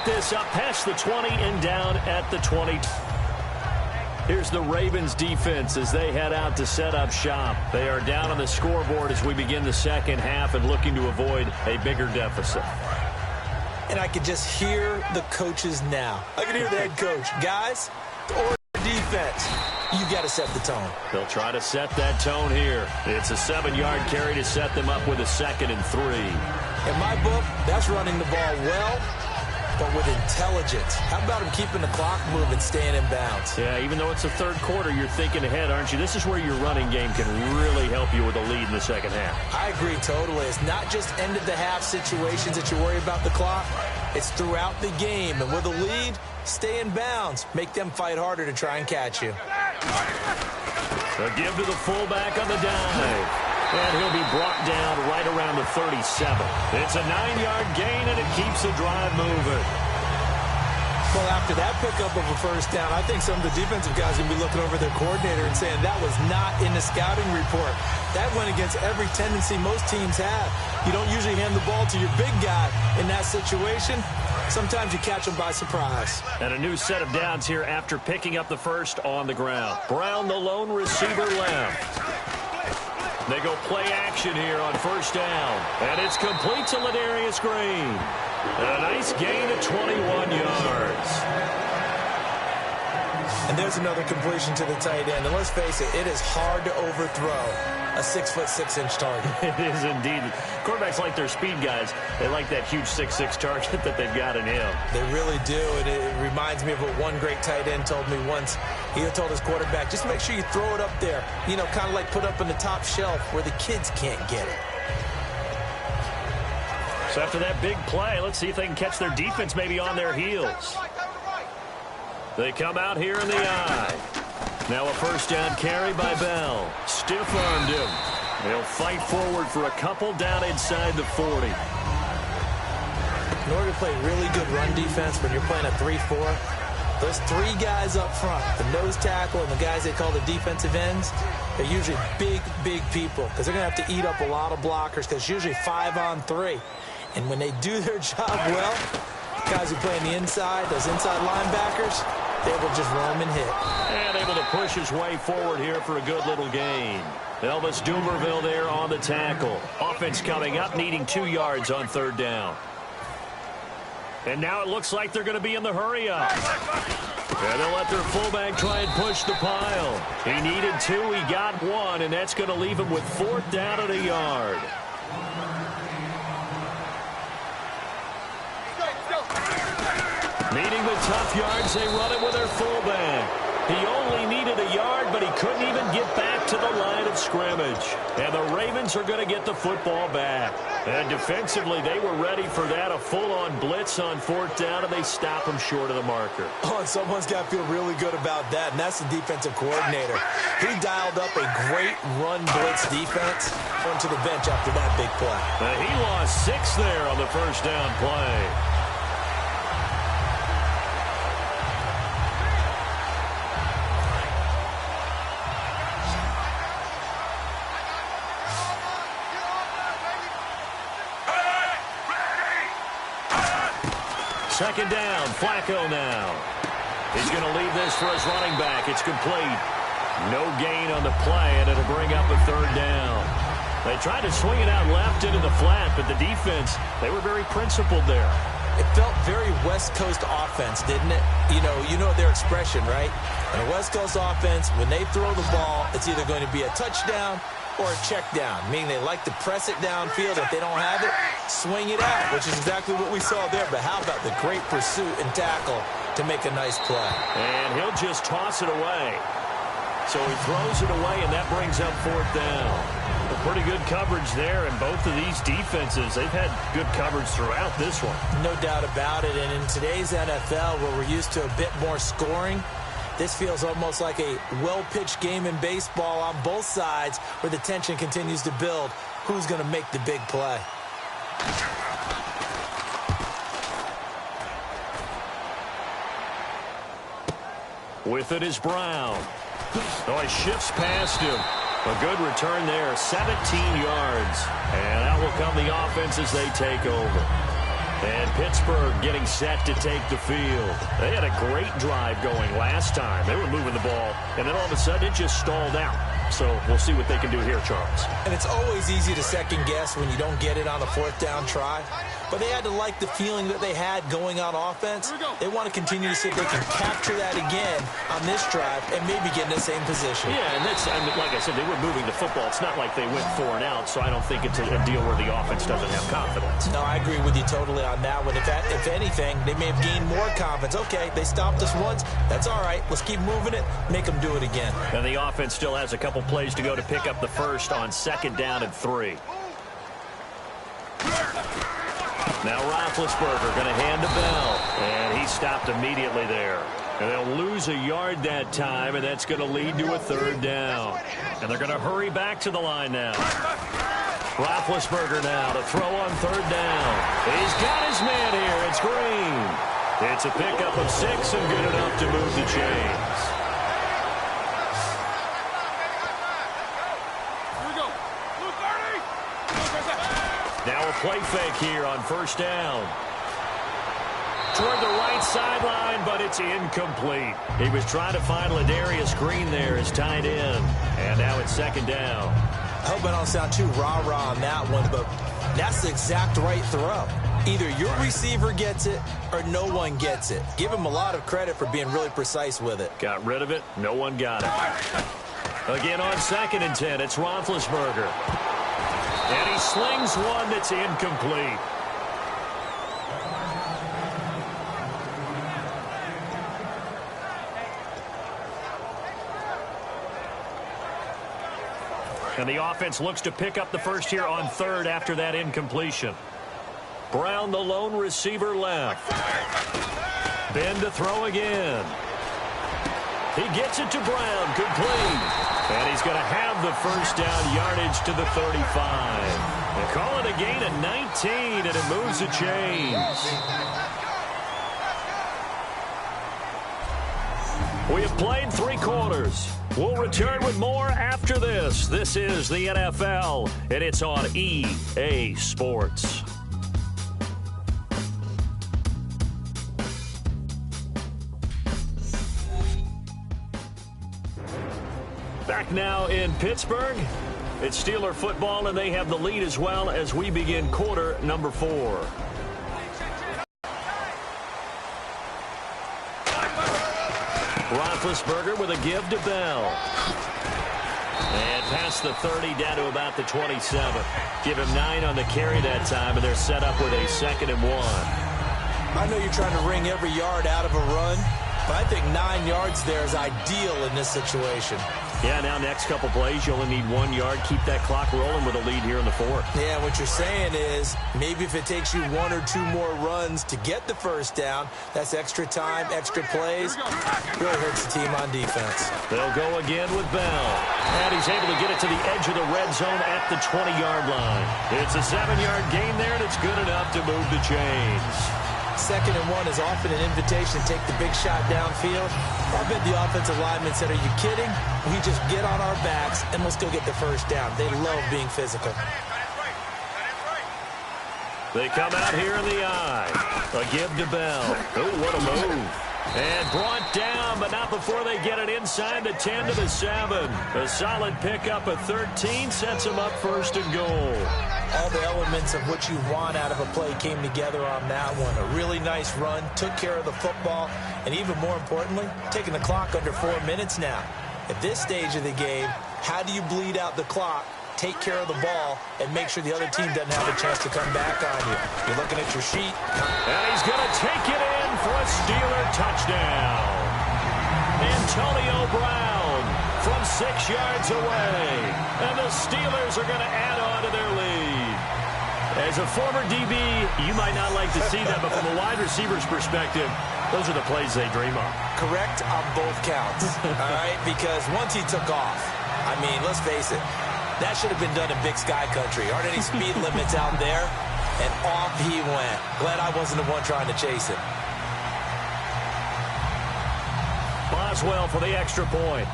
pick this up past the 20 and down at the 20. Here's the Ravens defense as they head out to set up shop. They are down on the scoreboard as we begin the second half and looking to avoid a bigger deficit. And I can just hear the coaches now. I can hear the head coach. Guys, or defense, you got to set the tone. They'll try to set that tone here. It's a 7-yard carry to set them up with a 2nd and 3. In my book, that's running the ball well, but with intelligence. How about him keeping the clock moving, staying in bounds? Yeah, even though it's the third quarter, you're thinking ahead, aren't you? This is where your running game can really help you with a lead in the second half. I agree totally. It's not just end-of-the-half situations that you worry about the clock. It's throughout the game. And with a lead, stay in bounds. Make them fight harder to try and catch you. A give to the fullback on the dive. And he'll be brought down right around the 37. It's a 9-yard gain, and it keeps the drive moving. Well, after that pickup of a first down, I think some of the defensive guys are going to be looking over their coordinator and saying that was not in the scouting report. That went against every tendency most teams have. You don't usually hand the ball to your big guy in that situation. Sometimes you catch them by surprise. And a new set of downs here after picking up the first on the ground. Brown, the lone receiver, left. They go play action here on first down. And it's complete to Ladarius Green. A nice gain of 21 yards. And there's another completion to the tight end. And let's face it, it is hard to overthrow a 6'6" target. It is indeed. Quarterbacks like their speed guys. They like that huge 6'6" target that they've got in him. They really do, and it reminds me of what one great tight end told me once. He told his quarterback, just make sure you throw it up there. You know, kind of like put up on the top shelf where the kids can't get it. So after that big play, let's see if they can catch their defense maybe on their heels. They come out here in the eye. Now a first down carry by Bell. Stiff-armed him. They'll fight forward for a couple down inside the 40. In order to play really good run defense when you're playing a 3-4, those 3 guys up front, the nose tackle and the guys they call the defensive ends, they're usually big, big people because they're going to have to eat up a lot of blockers because it's usually 5-on-3. And when they do their job well, guys who play on the inside, those inside linebackers, they will just roam and hit. And able to push his way forward here for a good little gain. Elvis Dumerville there on the tackle. Offense coming up, needing 2 yards on third down. And now it looks like they're going to be in the hurry-up. And they'll let their fullback try and push the pile. He needed 2, he got 1, and that's going to leave him with 4th down and a yard. Needing the tough yards, they run it with their fullback. He only needed a yard, but he couldn't even get back to the line of scrimmage. And the Ravens are going to get the football back. And defensively, they were ready for that, a full-on blitz on 4th down, and they stop him short of the marker. Oh, and someone's got to feel really good about that, and that's the defensive coordinator. He dialed up a great run blitz defense, going to the bench after that big play. He lost 6 there on the first down play. Second down, Flacco now. He's going to leave this for his running back. It's complete. No gain on the play, and it'll bring up a third down. They tried to swing it out left into the flat, but the defense, they were very principled there. It felt very West Coast offense, didn't it? You know their expression, right? In a West Coast offense, when they throw the ball, it's either going to be a touchdown or a check down, meaning they like to press it downfield. If they don't have it, swing it out, which is exactly what we saw there. But how about the great pursuit and tackle to make a nice play? And he'll just toss it away. So he throws it away, and that brings up 4th down. A pretty good coverage there, and both of these defenses, they've had good coverage throughout this one. No doubt about it, and in today's NFL, where we're used to a bit more scoring, this feels almost like a well-pitched game in baseball on both sides where the tension continues to build. Who's going to make the big play? With it is Brown. Oh, he shifts past him. A good return there, 17 yards. And out will come the offense as they take over. And Pittsburgh getting set to take the field. They had a great drive going last time. They were moving the ball, and then all of a sudden it just stalled out. So we'll see what they can do here, Charles. And it's always easy to second guess when you don't get it on a fourth down try. But they had to like the feeling that they had going on offense. They want to continue to see if they can capture that again on this drive and maybe get in the same position. Yeah, and that's, like I said, they were moving the football. It's not like they went 4 and out, so I don't think it's a deal where the offense doesn't have confidence. No, I agree with you totally on that one. If anything, they may have gained more confidence. Okay, they stopped us once. That's all right. Let's keep moving it. Make them do it again. And the offense still has a couple plays to go to pick up the first on 2nd down and 3. Now Roethlisberger going to hand to Bell, and he stopped immediately there. And they'll lose a yard that time, and that's going to lead to a 3rd down. And they're going to hurry back to the line now. Roethlisberger now to throw on 3rd down. He's got his man here. It's Green. It's a pickup of 6 and good enough to move the chains. Now a play fake here on 1st down. Toward the right sideline, but it's incomplete. He was trying to find Ladarius Green there as tight end. And now it's 2nd down. I hope I don't sound too rah-rah on that one, but that's the exact right throw. Either your receiver gets it or no one gets it. Give him a lot of credit for being really precise with it. Got rid of it. No one got it. Again on 2nd and 10, it's Roethlisberger. And he slings one that's incomplete. And the offense looks to pick up the first here on 3rd after that incompletion. Brown, the lone receiver, left. Ben to throw again. He gets it to Brown, complete. And he's going to have the 1st down yardage to the 35. They call it a gain of 19, and it moves the chains. We have played 3 quarters. We'll return with more after this. This is the NFL, and it's on EA Sports. Back now in Pittsburgh. It's Steeler football, and they have the lead as well as we begin quarter number 4. Roethlisberger with a give to Bell. And past the 30 down to about the 27. Give him 9 on the carry that time, and they're set up with a 2nd and 1. I know you're trying to wring every yard out of a run, but I think 9 yards there is ideal in this situation. Yeah, now next couple plays, you only need 1 yard. Keep that clock rolling with a lead here in the 4th. Yeah, what you're saying is maybe if it takes you 1 or 2 more runs to get the 1st down, that's extra time, extra plays. Really hurts the team on defense. They'll go again with Bell. And he's able to get it to the edge of the red zone at the 20-yard line. It's a 7-yard gain there, and it's good enough to move the chains. 2nd and 1 is often an invitation to take the big shot downfield. I bet the offensive lineman said, are you kidding? We just get on our backs and let's go get the 1st down. They love being physical. They come out here in the eye. A give to Bell. Oh, what a move. And brought down, but not before they get it inside the 10 to the 7. A solid pickup of 13 sets them up 1st and goal. All the elements of what you want out of a play came together on that one. A really nice run, took care of the football, and even more importantly, taking the clock under 4 minutes now. At this stage of the game, how do you bleed out the clock, take care of the ball, and make sure the other team doesn't have a chance to come back on you? You're looking at your sheet. And he's going to take it in for a Steeler touchdown. Antonio Brown from 6 yards away. And the Steelers are going to add on to their lead. As a former DB, you might not like to see that, but from a wide receiver's perspective, those are the plays they dream of. Correct on both counts, all right? Because once he took off, I mean, let's face it, that should have been done in Big Sky Country. Aren't any speed limits out there? And off he went. Glad I wasn't the one trying to chase him. Boswell for the extra point.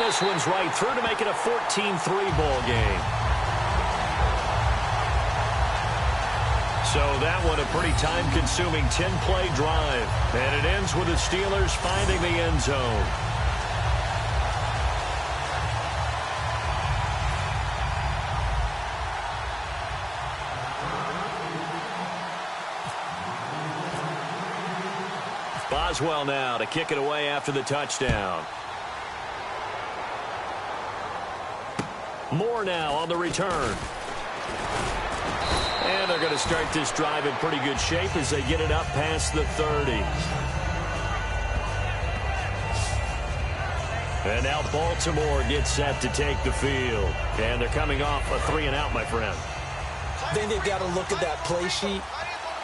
this one's right through to make it a 14-3 ball game. So that one a pretty time-consuming 10-play drive. And it ends with the Steelers finding the end zone. Boswell now to kick it away after the touchdown. Moore now on the return. And they're going to start this drive in pretty good shape as they get it up past the 30. And now Baltimore gets set to take the field. And they're coming off a 3-and-out, my friend. Then they've got to look at that play sheet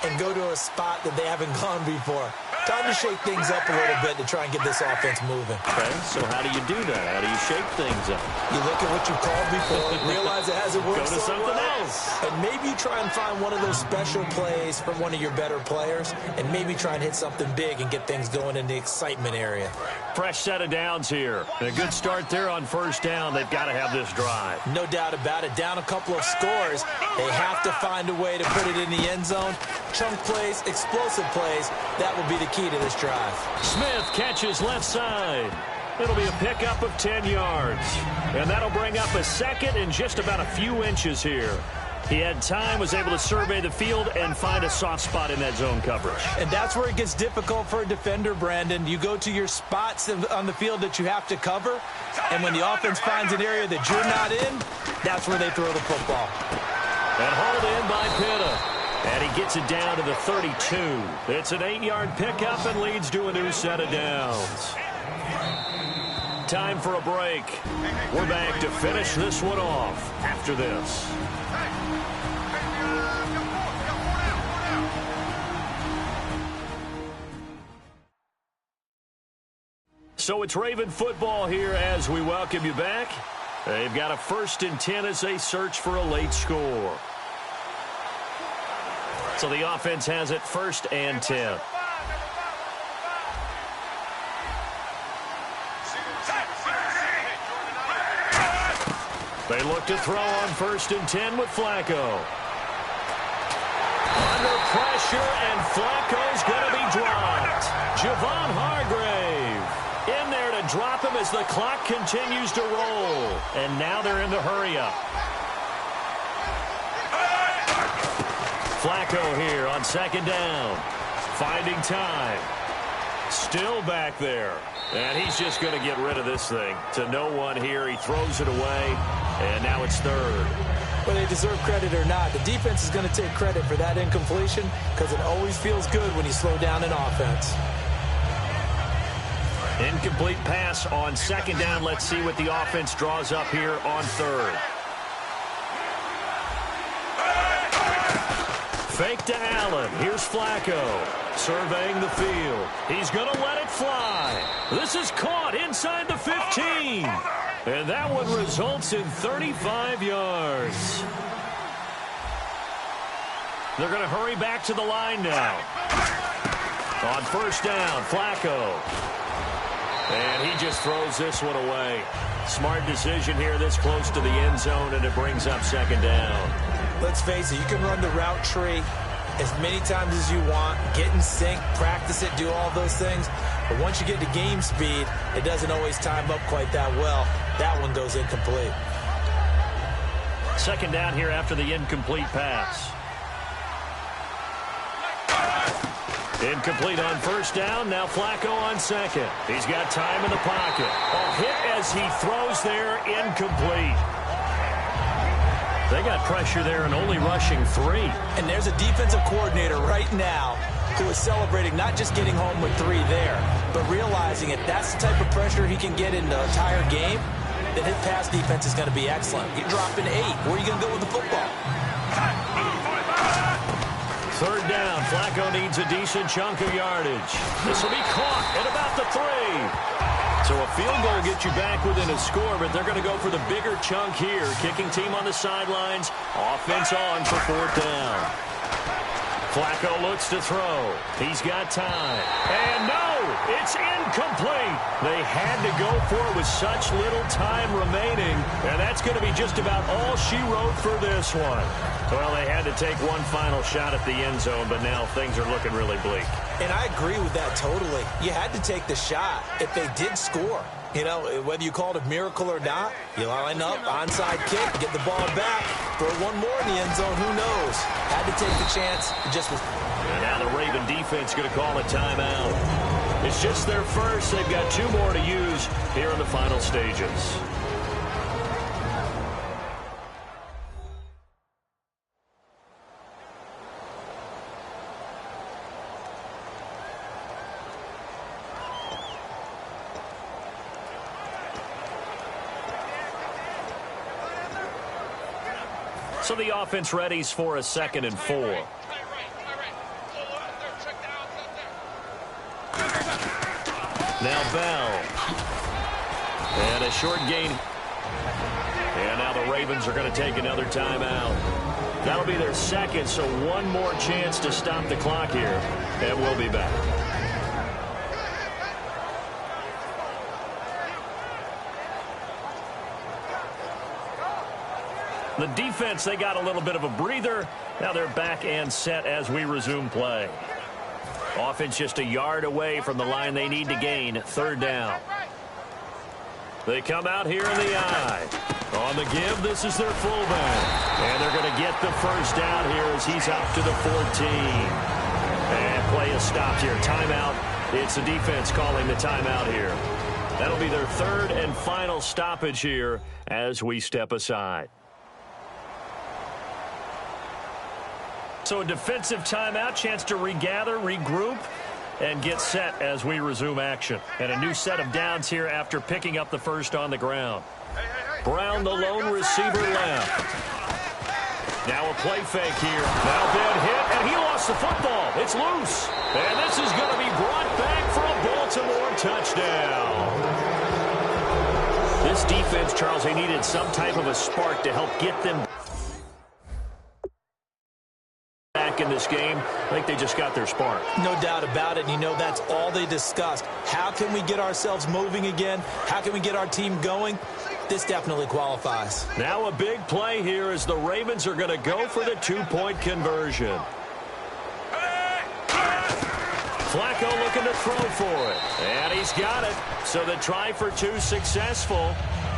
and go to a spot that they haven't gone before. Time to shake things up a little bit to try and get this offense moving. Okay, so how do you do that? How do you shake things up? You look at what you called before, realize it hasn't worked Go to something else. And maybe you try and find one of those special plays from one of your better players, and maybe try and hit something big and get things going in the excitement area. Fresh set of downs here. A good start there on first down. They've got to have this drive. No doubt about it. Down a couple of scores. They have to find a way to put it in the end zone. Chunk plays, explosive plays, that will be the key to this drive. Smith catches left side. It'll be a pickup of 10 yards. And that'll bring up a second in just about a few inches here. He had time, was able to survey the field and find a soft spot in that zone coverage. And that's where it gets difficult for a defender, Brandon. You go to your spots on the field that you have to cover, and when the offense finds an area that you're not in, that's where they throw the football. And hauled in by Pitta. And he gets it down to the 32. It's an 8-yard pickup and leads to a new set of downs. Time for a break. We're back to finish this one off after this. So it's Raven football here as we welcome you back. They've got a 1st and 10 as they search for a late score. So the offense has it 1st and 10. They look to throw on 1st and 10 with Flacco. Under pressure, and Flacco's going to be dropped. Javon Hargrave in there to drop him as the clock continues to roll. And now they're in the hurry-up. Flacco here on 2nd down. Finding time. Still back there. And he's just going to get rid of this thing to no one here. He throws it away, and now it's 3rd. Whether they deserve credit or not, the defense is going to take credit for that incompletion because it always feels good when you slow down an offense. Incomplete pass on 2nd down. Let's see what the offense draws up here on 3rd. Fake to Allen. Here's Flacco. Surveying the field. He's going to let it fly. This is caught inside the 15. And that one results in 35 yards. They're going to hurry back to the line now. On 1st down, Flacco. And he just throws this one away. Smart decision here this close to the end zone, and it brings up 2nd down. Let's face it, you can run the route tree as many times as you want, get in sync, practice it, do all those things. But once you get to game speed, it doesn't always time up quite that well. That one goes incomplete. 2nd down here after the incomplete pass. Incomplete on 1st down. Now Flacco on 2nd. He's got time in the pocket. A hit as he throws there, incomplete. They got pressure there and only rushing 3. And there's a defensive coordinator right now who is celebrating not just getting home with 3 there, but realizing if that's the type of pressure he can get in the entire game, then his pass defense is going to be excellent. You're dropping 8. Where are you going to go with the football? 3rd down. Flacco needs a decent chunk of yardage. This will be caught at about the 3. So a field goal gets you back within a score, but they're going to go for the bigger chunk here. Kicking team on the sidelines. Offense on for 4th down. Flacco looks to throw. He's got time. And no, it's incomplete. They had to go for it with such little time remaining, and that's going to be just about all she wrote for this one. Well, they had to take one final shot at the end zone, but now things are looking really bleak. And I agree with that totally. You had to take the shot if they did score. You know, whether you call it a miracle or not, you line up, onside kick, get the ball back, throw one more in the end zone, who knows? Had to take the chance. It just was. And now the Raven defense going to call a timeout. It's just their first. They've got 2 more to use here in the final stages. So the offense readies for a 2nd and 4. Now Bell. And a short gain. And now the Ravens are going to take another timeout. That'll be their second, so one more chance to stop the clock here. And we'll be back. The defense, they got a little bit of a breather. Now they're back and set as we resume play. Offense just a yard away from the line they need to gain. 3rd down. They come out here in the eye. On the give, this is their fullback. And they're going to get the first down here as he's up to the 14. And play is stopped here. Timeout. It's the defense calling the timeout here. That'll be their 3rd and final stoppage here as we step aside. So a defensive timeout, chance to regather, regroup, and get set as we resume action. And a new set of downs here after picking up the first on the ground. Brown, the lone receiver left. Now a play fake here. Now bad hit, and he lost the football. It's loose. And this is going to be brought back for a Baltimore touchdown. This defense, Charles, they needed some type of a spark to help get them back in this game. I think they just got their spark. No doubt about it. And you know, that's all they discussed. How can we get ourselves moving again? How can we get our team going? This definitely qualifies. Now a big play here as the Ravens are going to go for the 2-point conversion. Flacco looking to throw for it. And he's got it. So the try for 2 successful.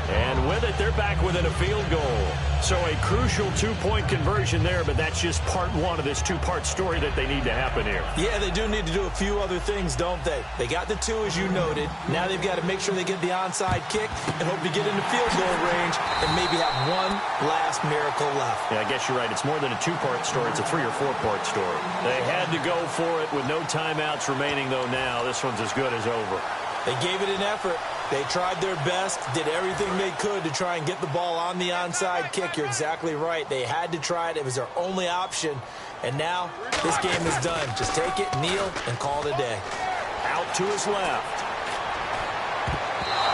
And with it, they're back within a field goal. So a crucial 2-point conversion there, but that's just part 1 of this 2-part story that they need to happen here. Yeah, they do need to do a few other things, don't they? They got the 2, as you noted. Now they've got to make sure they get the onside kick and hope to get into field goal range and maybe have one last miracle left. Yeah, I guess you're right. It's more than a 2-part story. It's a 3- or 4-part story. They had to go for it with no timeouts remaining, though, now. This one's as good as over. They gave it an effort. They tried their best, did everything they could to try and get the ball on the onside kick. You're exactly right. They had to try it. It was their only option. And now this game is done. Just take it, kneel, and call it a day. Out to his left.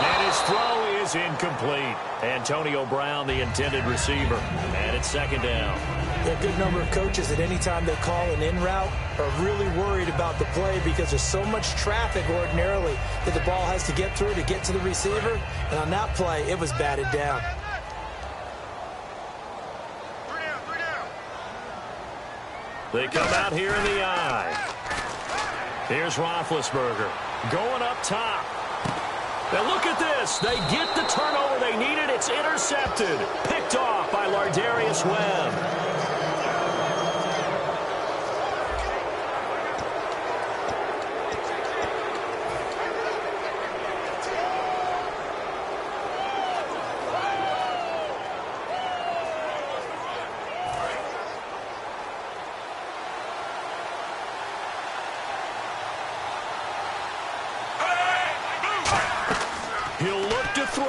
And his throw is incomplete. Antonio Brown, the intended receiver. And it's 2nd down. A good number of coaches at any time they call an in route are really worried about the play because there's so much traffic ordinarily that the ball has to get through to get to the receiver. And on that play, it was batted down. They come out here in the eye. Here's Roethlisberger going up top. Now look at this. They get the turnover they needed. It's intercepted. Picked off by Lardarius Webb. He'll look to throw.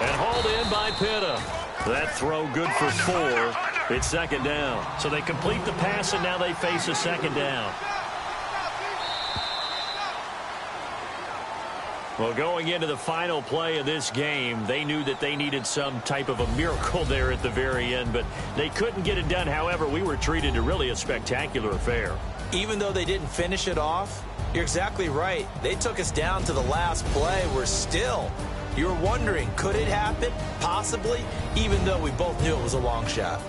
And hauled in by Pitta. That throw good for 4. It's 2nd down. So they complete the pass, and now they face a 2nd down. Well, going into the final play of this game, they knew that they needed some type of a miracle there at the very end, but they couldn't get it done. However, we were treated to really a spectacular affair. Even though they didn't finish it off, you're exactly right. They took us down to the last play. We're still, you're wondering, could it happen? Possibly, even though we both knew it was a long shot.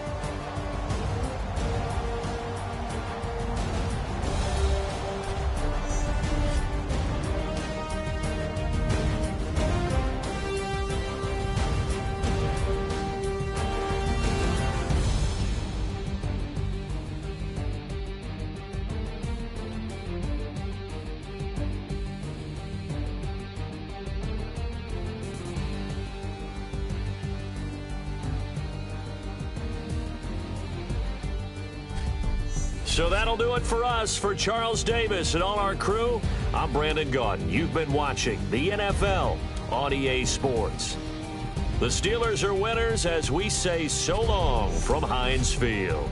So that'll do it for us. For Charles Davis and all our crew, I'm Brandon Gaudin. You've been watching the NFL on EA Sports. The Steelers are winners as we say so long from Heinz Field.